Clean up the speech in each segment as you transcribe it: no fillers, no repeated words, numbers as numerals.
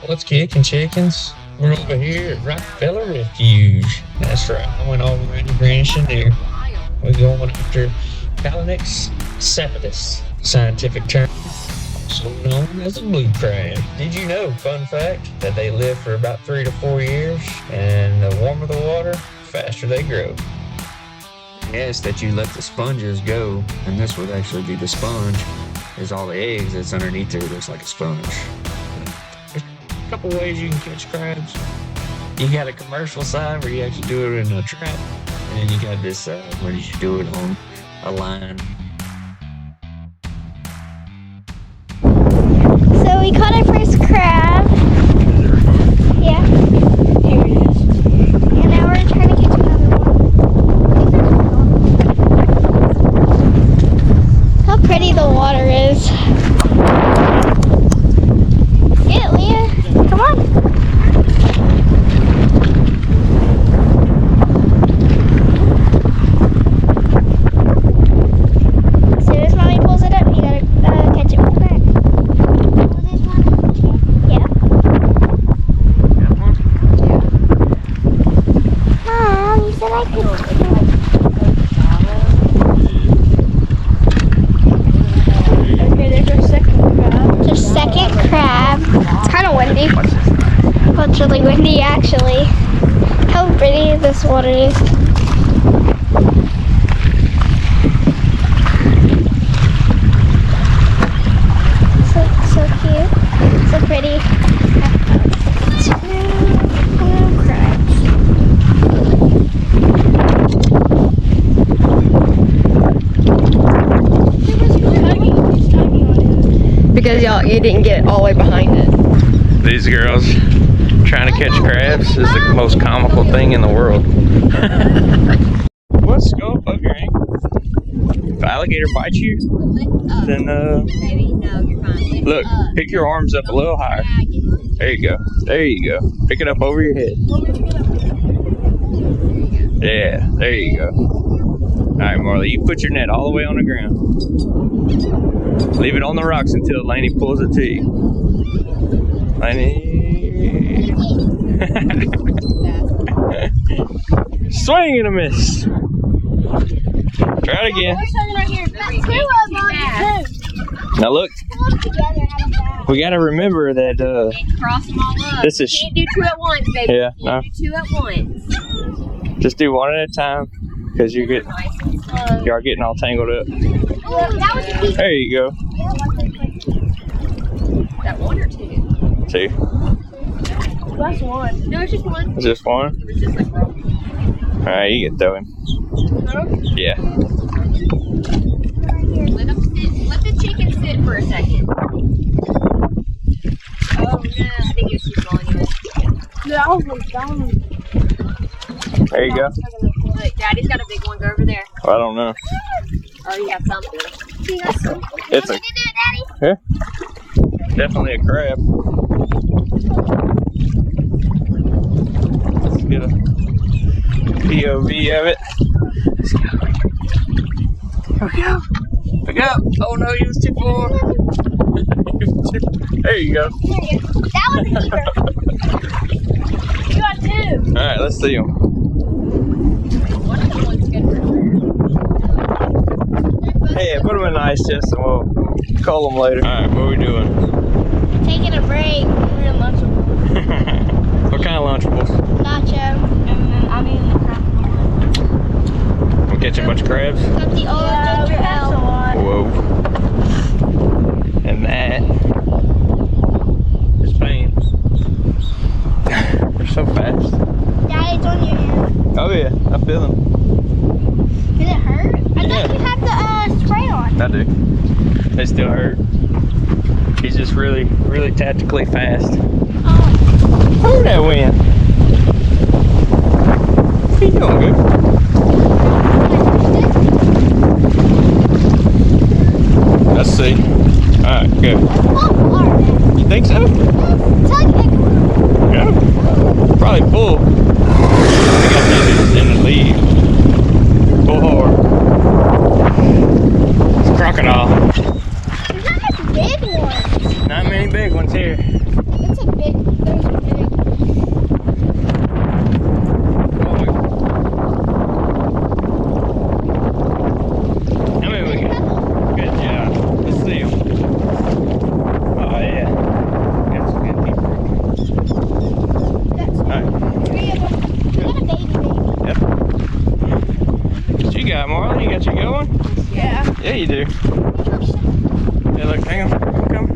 What's kicking, chickens? We're over here at Rockefeller Refuge. That's right, I went all the way to Grand Chenier. We're going after Calanix sapidus, scientific term, so known as a blue crab. Did you know, fun fact, that they live for about 3 to 4 years, and the warmer the water, the faster they grow. Yes, that you let the sponges go, and this would actually be the sponge, is all the eggs that's underneath there looks like a sponge. There's a couple ways you can catch crabs. You got a commercial side where you actually do it in a trap, and then you got this side where you do it on a line. So we caught our first crab. Yeah. Here it is. And now we're trying to catch another one. How pretty the water is. Get it, Leah. Come on. As soon as mommy pulls it up, you gotta catch it real quick. Yeah. Mom, you said I could. Okay, there's our second crab. There's second crab. It's kind of windy. Well, it's really windy, actually. How pretty this water is. So cute. So pretty. Two crabs. Because you didn't get all the way behind it. These girls trying to catch crabs is the most comical thing in the world. Let's go above your ankle. If an alligator bites you, then look, pick your arms up a little higher. There you go. There you go. Pick it up over your head. Yeah, there you go. Alright, Marley, you put your net all the way on the ground. Leave it on the rocks until Lainey pulls it to you. Lainey. Swing and a miss. Try it again. Now look, we gotta remember that Cross them all up. this is. You can't do 2 at once, baby. Yeah, You can't do 2 at once. Just do one at a time, because you are getting all tangled up. There you go. Is that 1 or 2? 2. That's 1. No, it's just 1. It's just 1. It's just like wrong. All right, you can throw him. Yeah. Let them sit. Let the chicken sit for a second. Oh no, I think it's too small anyway. That was down. There you go. Look, Daddy's got a big one. Go over there. I don't know. Oh, you got something. It's a. Yeah. Definitely a crab. Let's get a POV of it. Let's go. Here we go. Pick up. Oh no, he was too far. There you go. That was a keeper. You got 2. Alright, let's see him. One of the ones good for Hey, put them in the ice chest and we'll call them later. Alright, what are we doing? Taking a break. We're in Lunchables. What kind of Lunchables? Nacho. And then I'm eating the crab. We catch a bunch of crabs? Got the old ginger ale. Whoa. And that is pain. They're so fast. Daddy's on your hand. Oh yeah, I feel them. Did it hurt? I Yeah. thought you had the spray on. I do. They still hurt. He's just really, really tactically fast. Oh. Where'd that win? What are you doing, good? Let's see. Alright, good. You think so? Yeah. Probably full. I got these in the lead. Pull hard. It's a crocodile. There's not much big ones. Not many big ones here. It's a big one. right, Marlon, you got your good one? Yeah. Yeah, you do. Hey, look, hang on. Come.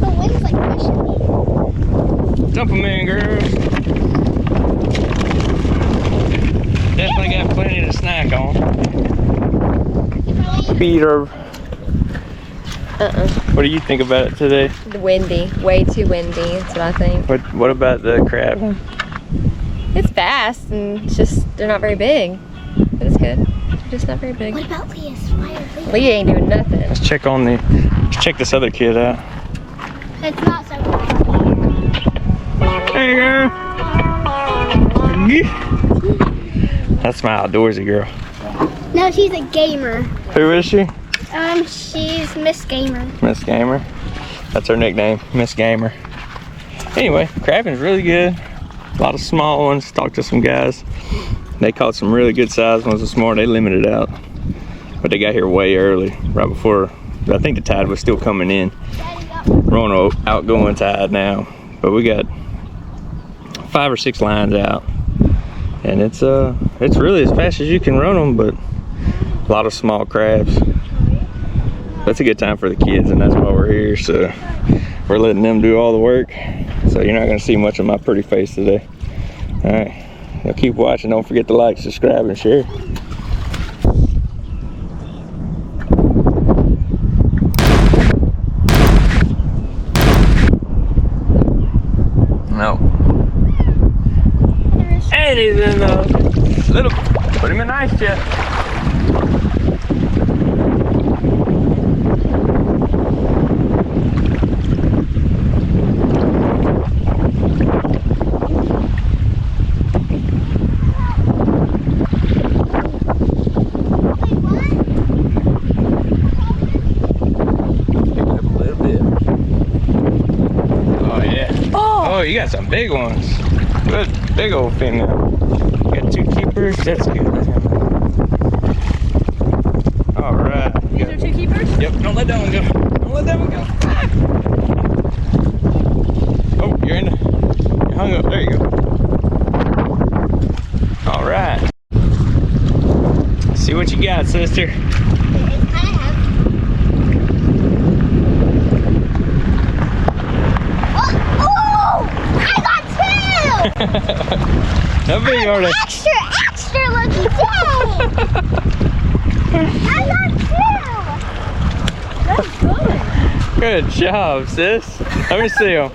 The wind's like pushing me. Dump them in, girl. Definitely got plenty to snack on. Peter. What do you think about it today? Windy, way too windy. That's what I think. What about the crab? It's fast and it's just they're not very big, but it's good. They're just not very big. What about Leah's? Why are Leah? Leah ain't doing nothing. Let's check this other kid out. It's not so good. There you go. That's my outdoorsy girl. No, she's a gamer. Who is she? She's Miss Gamer. Miss Gamer. That's her nickname, Miss Gamer. Anyway, crabbing's really good. A lot of small ones. Talked to some guys. They caught some really good sized ones this morning. They limited out, but they got here way early, right before. I think the tide was still coming in. We're on an outgoing tide now, but we got 5 or 6 lines out, and it's really as fast as you can run them, but a lot of small crabs. That's a good time for the kids, and that's why we're here. So we're letting them do all the work. So you're not gonna see much of my pretty face today. All right, now keep watching. Don't forget to like, subscribe, and share. No. And he's in the little, put him in ice chest. Oh, you got some big ones. Good, big old female. You got 2 keepers. That's good. All right. These are 2 keepers? Yep. Don't let that one go. Don't let that one go. Oh, you're hung up. There you go. All right. See what you got, sister. How big are they? Extra lucky day! I got 2! Good job, sis. Let me see them.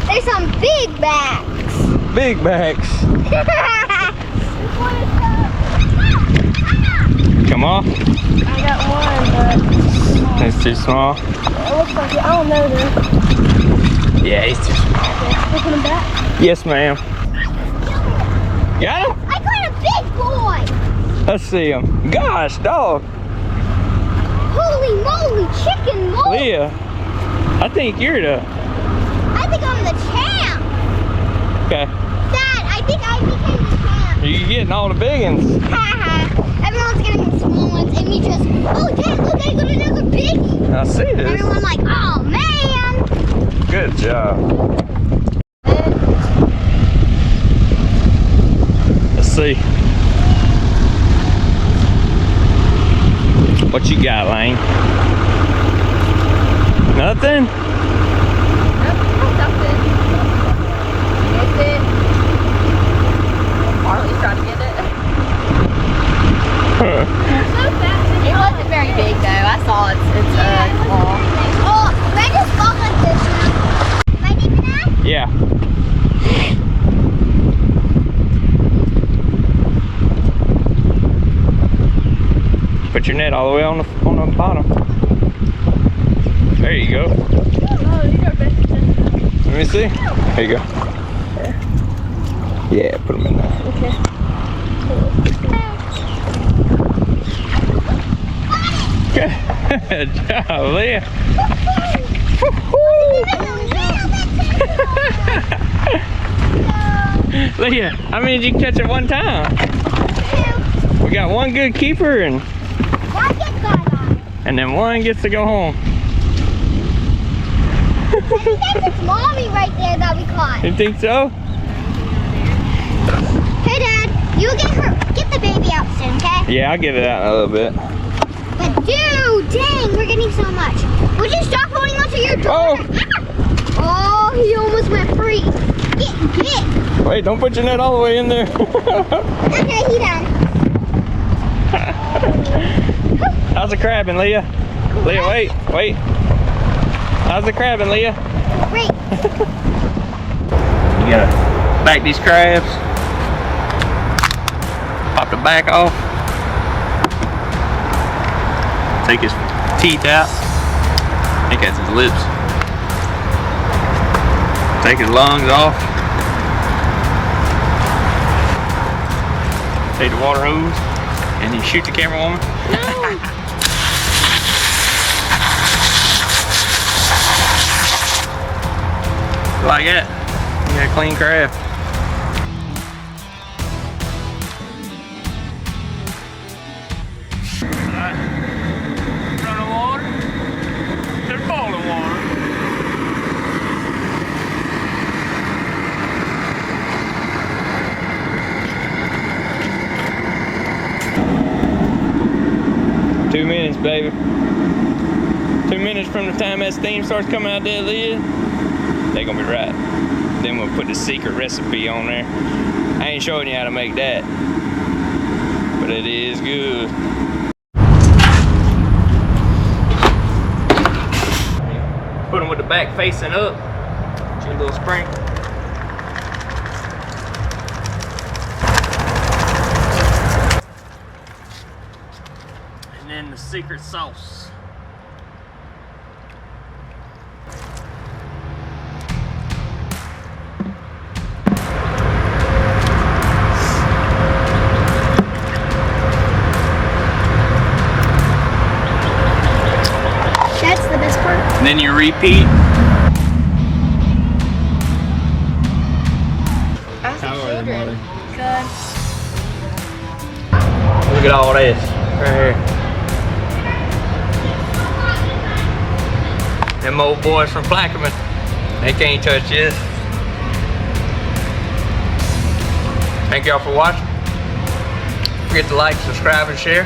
There's some big bags. Big bags. Come on. I got one, but It's too small. it looks like it. I don't know though. Yeah, he's too small. Put him back. Yes, ma'am. Got him? I got a big boy. Let's see him. Gosh, dog. Holy moly, chicken moly. Leah, I think you're the... I think I'm the champ. Okay. Dad, I think I became the champ. You're getting all the big ones. Haha. Everyone's getting the small ones and me just, oh Dad, look, I got another biggie. I see this. Everyone's like, oh man. Good job. Let's see. What you got, Lane? Nothing? Nope, nothing. Is it? Marley's trying to get it. It wasn't very big though. I saw it's small. Oh, can I just walk like this now? Am I deep enough? Yeah. Put your net all the way on the bottom. There you go. Oh, these are best. Let me see. There you go. Yeah, put them in there. Okay. Good job, Leah. Leah, how many did you catch at one time? We got one good keeper and then one gets to go home. I think that's mommy right there that we caught. You think so? Hey Dad, you get her soon, okay? Yeah, I'll get it out in a little bit. But dude, dang, we're getting so much. Would you stop holding onto your door? Oh, he almost went free. Get. Wait, don't put your net all the way in there. Okay, he done. How's the crabbing, Leah? Leah, wait. How's the crabbing, Leah? Great. You gotta back these crabs. Pop the back off. Take his teeth out. I think that's his lips. Take his lungs off. Take the water hose and you shoot the camera woman. Like that. You got a clean crab. Running water. They're boiling water. Two minutes, baby. 2 minutes from the time that steam starts coming out that lid, they're gonna be right. Then we'll put the secret recipe on there. I ain't showing you how to make that, but it is good. Put them with the back facing up. Get a little sprinkle. And then the secret sauce. That's the best part. And then you repeat. How are they, Mother? Good. Look at all this right here. Them old boys from Plaquemine, they can't touch this. Thank y'all for watching. Don't forget to like, subscribe, and share.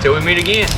Till we meet again.